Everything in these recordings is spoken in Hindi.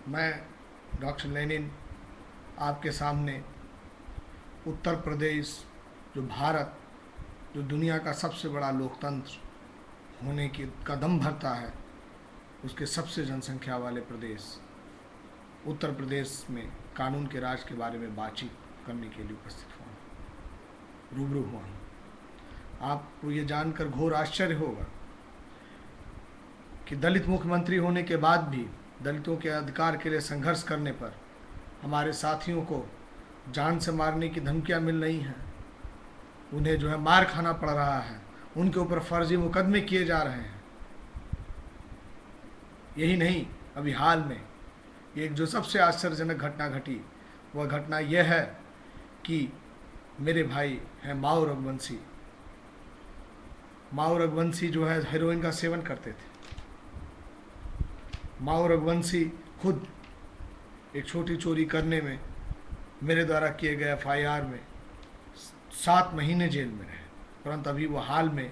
मैं डॉक्टर लेनिन आपके सामने उत्तर प्रदेश, जो भारत, जो दुनिया का सबसे बड़ा लोकतंत्र होने की कदम भरता है, उसके सबसे जनसंख्या वाले प्रदेश उत्तर प्रदेश में कानून के राज के बारे में बातचीत करने के लिए उपस्थित हुआ, रूबरू हुआ हूँ। आपको ये जानकर घोर आश्चर्य होगा कि दलित मुख्यमंत्री होने के बाद भी दलितों के अधिकार के लिए संघर्ष करने पर हमारे साथियों को जान से मारने की धमकियां मिल रही हैं, उन्हें जो है मार खाना पड़ रहा है, उनके ऊपर फर्जी मुकदमे किए जा रहे हैं। यही नहीं, अभी हाल में एक जो सबसे आश्चर्यजनक घटना घटी, वह घटना यह है कि मेरे भाई हैं माओ रघुवंशी। माओ रघुवंशी जो है हेरोइन का सेवन करते थे। माओ रघुवंशी खुद एक छोटी चोरी करने में मेरे द्वारा किए गए FIR में 7 महीने जेल में रहे, परंतु अभी वो हाल में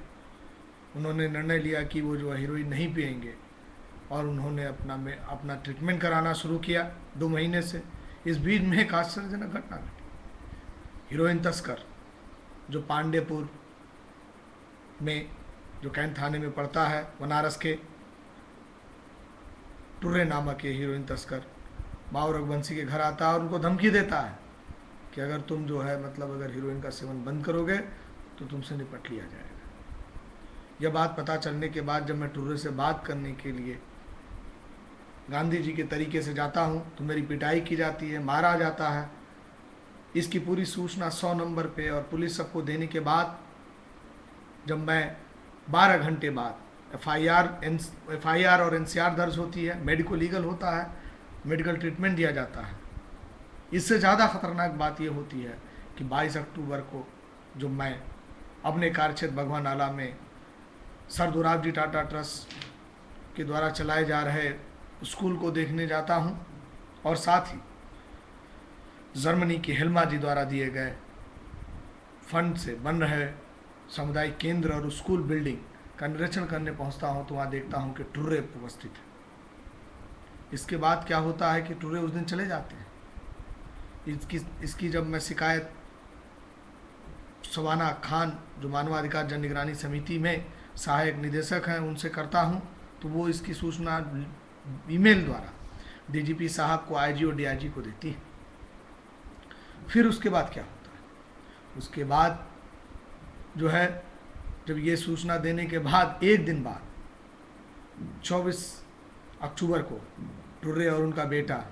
उन्होंने निर्णय लिया कि वो जो हीरोइन नहीं पिएंगे और उन्होंने अपना ट्रीटमेंट कराना शुरू किया 2 महीने से। इस बीच में एक आश्चर्यजनक घटना घटी। हीरोइन तस्कर जो पांडेपुर में, जो कैंट थाने में पड़ता है, बनारस के, टुर्रे नामक ये हीरोइन तस्कर माओ रघुवंशी के घर आता है और उनको धमकी देता है कि अगर तुम जो है अगर हीरोइन का सेवन बंद करोगे तो तुमसे निपट लिया जाएगा। यह बात पता चलने के बाद जब मैं टुर्रे से बात करने के लिए गांधी जी के तरीके से जाता हूँ तो मेरी पिटाई की जाती है, मारा जाता है। इसकी पूरी सूचना 100 नंबर पे और पुलिस सबको देने के बाद जब मैं 12 घंटे बाद FIR और NCR दर्ज होती है, मेडिको लीगल होता है, मेडिकल ट्रीटमेंट दिया जाता है। इससे ज़्यादा खतरनाक बात यह होती है कि 22 अक्टूबर को जो मैं अपने कार्यक्षेत्र भगवान नाला में सर दोराबजी टाटा ट्रस्ट के द्वारा चलाए जा रहे स्कूल को देखने जाता हूं और साथ ही जर्मनी के हेल्मा जी द्वारा दिए गए फंड से बन रहे सामुदायिक केंद्र और स्कूल बिल्डिंग का निरीक्षण करने पहुंचता हूं तो वहां देखता हूं कि टुर्रे उपस्थित है। इसके बाद क्या होता है कि टुर्रे उस दिन चले जाते हैं। इसकी जब मैं शिकायत शबाना खान, जो मानवाधिकार जन निगरानी समिति में सहायक निदेशक हैं, उनसे करता हूं तो वो इसकी सूचना ईमेल द्वारा DGP साहब को, IG और DIG को देती है। फिर उसके बाद क्या होता है, उसके बाद जो है जब ये सूचना देने के बाद एक दिन बाद 24 अक्टूबर को टुर्रे और उनका बेटा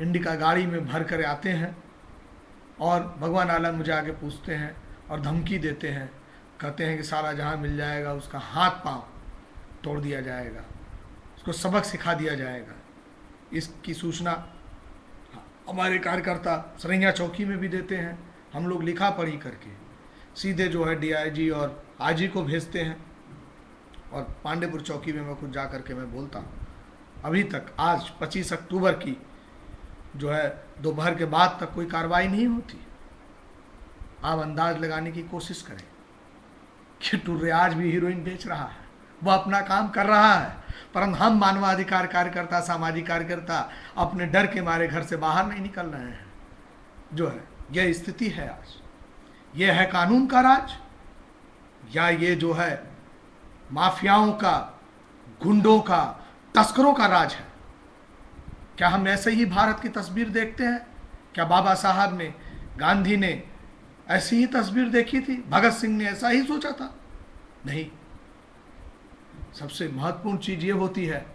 इंडिका गाड़ी में भर कर आते हैं और भगवान आला मुझे आगे पूछते हैं और धमकी देते हैं, कहते हैं कि साला जहाँ मिल जाएगा उसका हाथ पांव तोड़ दिया जाएगा, उसको सबक सिखा दिया जाएगा। इसकी सूचना हमारे कार्यकर्ता सरैया चौकी में भी देते हैं। हम लोग लिखा पढ़ी करके सीधे जो है DIG और IG को भेजते हैं और पांडेपुर चौकी में मैं खुद जा कर के मैं बोलता हूँ। अभी तक आज 25 अक्टूबर की जो है दोपहर के बाद तक कोई कार्रवाई नहीं होती। आप अंदाज लगाने की कोशिश करें कि टुर्रे आज भी हीरोइन बेच रहा है, वह अपना काम कर रहा है, परंतु हम मानवाधिकार कार्यकर्ता, सामाजिक कार्यकर्ता अपने डर के मारे घर से बाहर नहीं निकल रहे हैं। जो है यह स्थिति है आज। यह है कानून का राज या ये जो है माफियाओं का, गुंडों का, तस्करों का राज है? क्या हम ऐसे ही भारत की तस्वीर देखते हैं? क्या बाबा साहब ने, गांधी ने ऐसी ही तस्वीर देखी थी? भगत सिंह ने ऐसा ही सोचा था? नहीं। सबसे महत्वपूर्ण चीज ये होती है,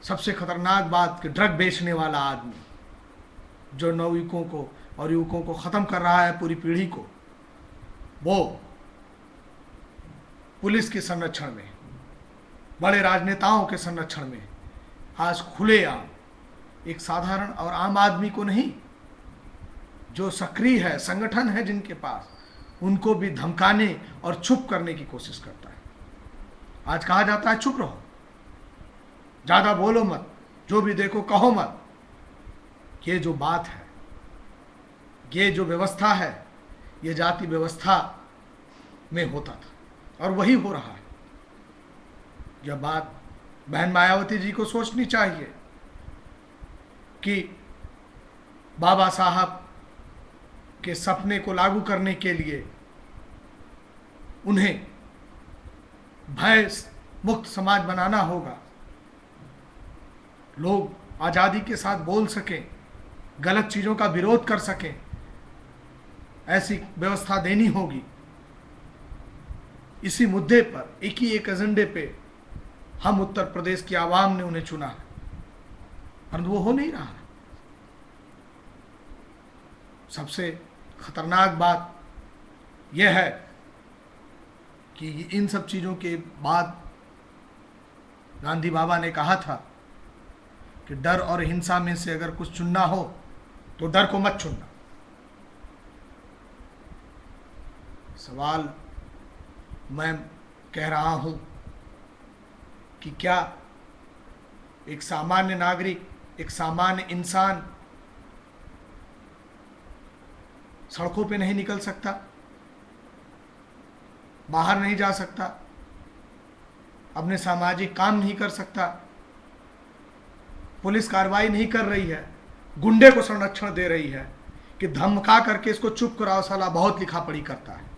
सबसे खतरनाक बात कि ड्रग बेचने वाला आदमी जो नवयुवकों को और युवकों को खत्म कर रहा है, पूरी पीढ़ी को, वो पुलिस के संरक्षण में, बड़े राजनेताओं के संरक्षण में आज खुलेआम एक साधारण और आम आदमी को नहीं, जो सक्रिय है, संगठन है जिनके पास, उनको भी धमकाने और चुप करने की कोशिश करता है। आज कहा जाता है चुप रहो, ज्यादा बोलो मत, जो भी देखो कहो मत। ये जो बात है, ये जो व्यवस्था है, ये जाति व्यवस्था में होता था और वही हो रहा है। यह बात बहन मायावती जी को सोचनी चाहिए कि बाबा साहब के सपने को लागू करने के लिए उन्हें भय मुक्त समाज बनाना होगा। लोग आज़ादी के साथ बोल सकें, गलत चीज़ों का विरोध कर सकें, ऐसी व्यवस्था देनी होगी। इसी मुद्दे पर एक ही एक एजेंडे पे हम उत्तर प्रदेश की आवाम ने उन्हें चुना है, परंतु वो हो नहीं रहा है। सबसे खतरनाक बात यह है कि इन सब चीज़ों के बाद गांधी बाबा ने कहा था कि डर और हिंसा में से अगर कुछ चुनना हो तो डर को मत चुनना। सवाल मैं कह रहा हूं कि क्या एक सामान्य नागरिक, एक सामान्य इंसान सड़कों पे नहीं निकल सकता, बाहर नहीं जा सकता, अपने सामाजिक काम नहीं कर सकता? पुलिस कार्रवाई नहीं कर रही है, गुंडे को संरक्षण दे रही है कि धमका करके इसको चुप कराओ, साला बहुत लिखा पढ़ी करता है।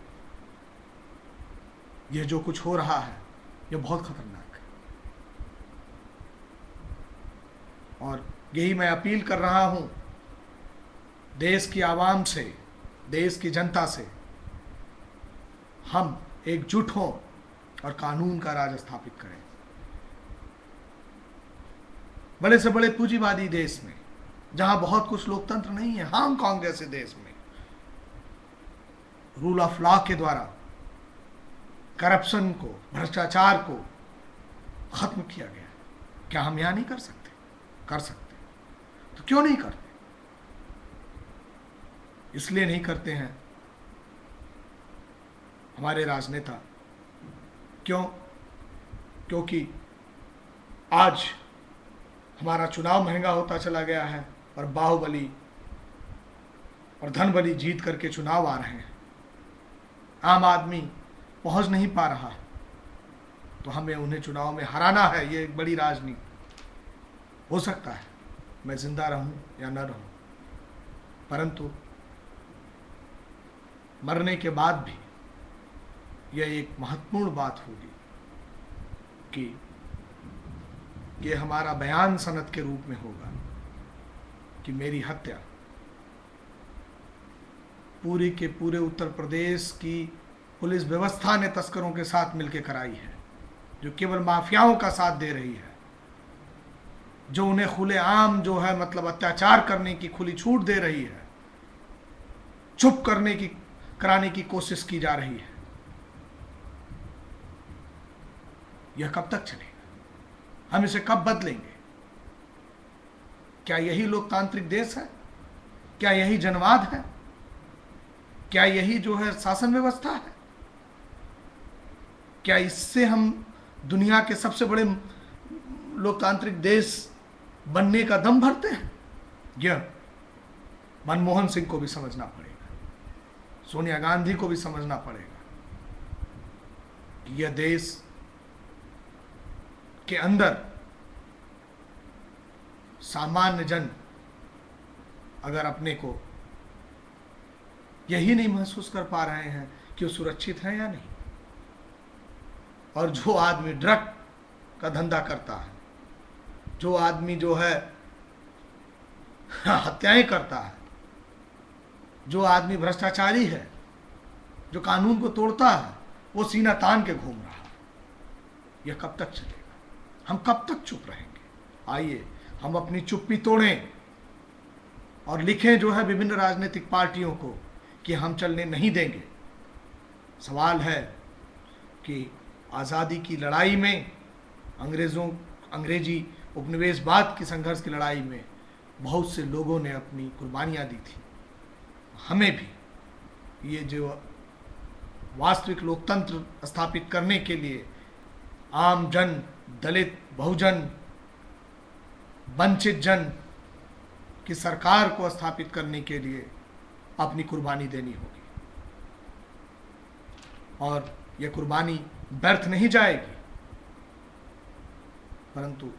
यह जो कुछ हो रहा है यह बहुत खतरनाक है। और यही मैं अपील कर रहा हूं देश की आवाम से, देश की जनता से, हम एकजुट हों और कानून का राज स्थापित करें। बड़े से बड़े पूंजीवादी देश में, जहां बहुत कुछ लोकतंत्र नहीं है, हांगकांग जैसे देश में रूल ऑफ लॉ के द्वारा करप्शन को, भ्रष्टाचार को खत्म किया गया। क्या हम यहां नहीं कर सकते? कर सकते। तो क्यों नहीं करते? इसलिए नहीं करते हैं हमारे राजनेता। क्यों? क्योंकि आज हमारा चुनाव महंगा होता चला गया है और बाहुबली और धनबली जीत करके चुनाव आ रहे हैं। आम आदमी पहुंच नहीं पा रहा है, तो हमें उन्हें चुनाव में हराना है। ये एक बड़ी राजनीति। हो सकता है मैं जिंदा रहूं या न रहूं, परंतु मरने के बाद भी यह एक महत्वपूर्ण बात होगी कि ये हमारा बयान सनद के रूप में होगा कि मेरी हत्या पूरी के पूरे उत्तर प्रदेश की पुलिस व्यवस्था ने तस्करों के साथ मिलकर कराई है, जो केवल माफियाओं का साथ दे रही है, जो उन्हें खुलेआम जो है मतलब अत्याचार करने की खुली छूट दे रही है, चुप कराने की कोशिश की जा रही है। यह कब तक चलेगा? हम इसे कब बदलेंगे? क्या यही लोकतांत्रिक देश है? क्या यही जनवाद है? क्या यही जो है शासन व्यवस्था है? क्या इससे हम दुनिया के सबसे बड़े लोकतांत्रिक देश बनने का दम भरते हैं? यह मनमोहन सिंह को भी समझना पड़ेगा, सोनिया गांधी को भी समझना पड़ेगा कि यह देश के अंदर सामान्य जन अगर अपने को यही नहीं महसूस कर पा रहे हैं कि वो सुरक्षित हैं या नहीं, और जो आदमी ड्रग का धंधा करता है, जो आदमी जो है हत्याएं करता है, जो आदमी भ्रष्टाचारी है, जो कानून को तोड़ता है, वो सीना तान के घूम रहा है। यह कब तक चलेगा? हम कब तक चुप रहेंगे? आइए हम अपनी चुप्पी तोड़ें और लिखें जो है विभिन्न राजनीतिक पार्टियों को कि हम चलने नहीं देंगे। सवाल है कि आज़ादी की लड़ाई में, अंग्रेजी उपनिवेशवाद की संघर्ष की लड़ाई में बहुत से लोगों ने अपनी कुर्बानियाँ दी थी। हमें भी ये जो वास्तविक लोकतंत्र स्थापित करने के लिए आम जन, दलित, बहुजन, वंचित जन की सरकार को स्थापित करने के लिए अपनी कुर्बानी देनी होगी, और यह कुर्बानी व्यर्थ नहीं जाएगी। परंतु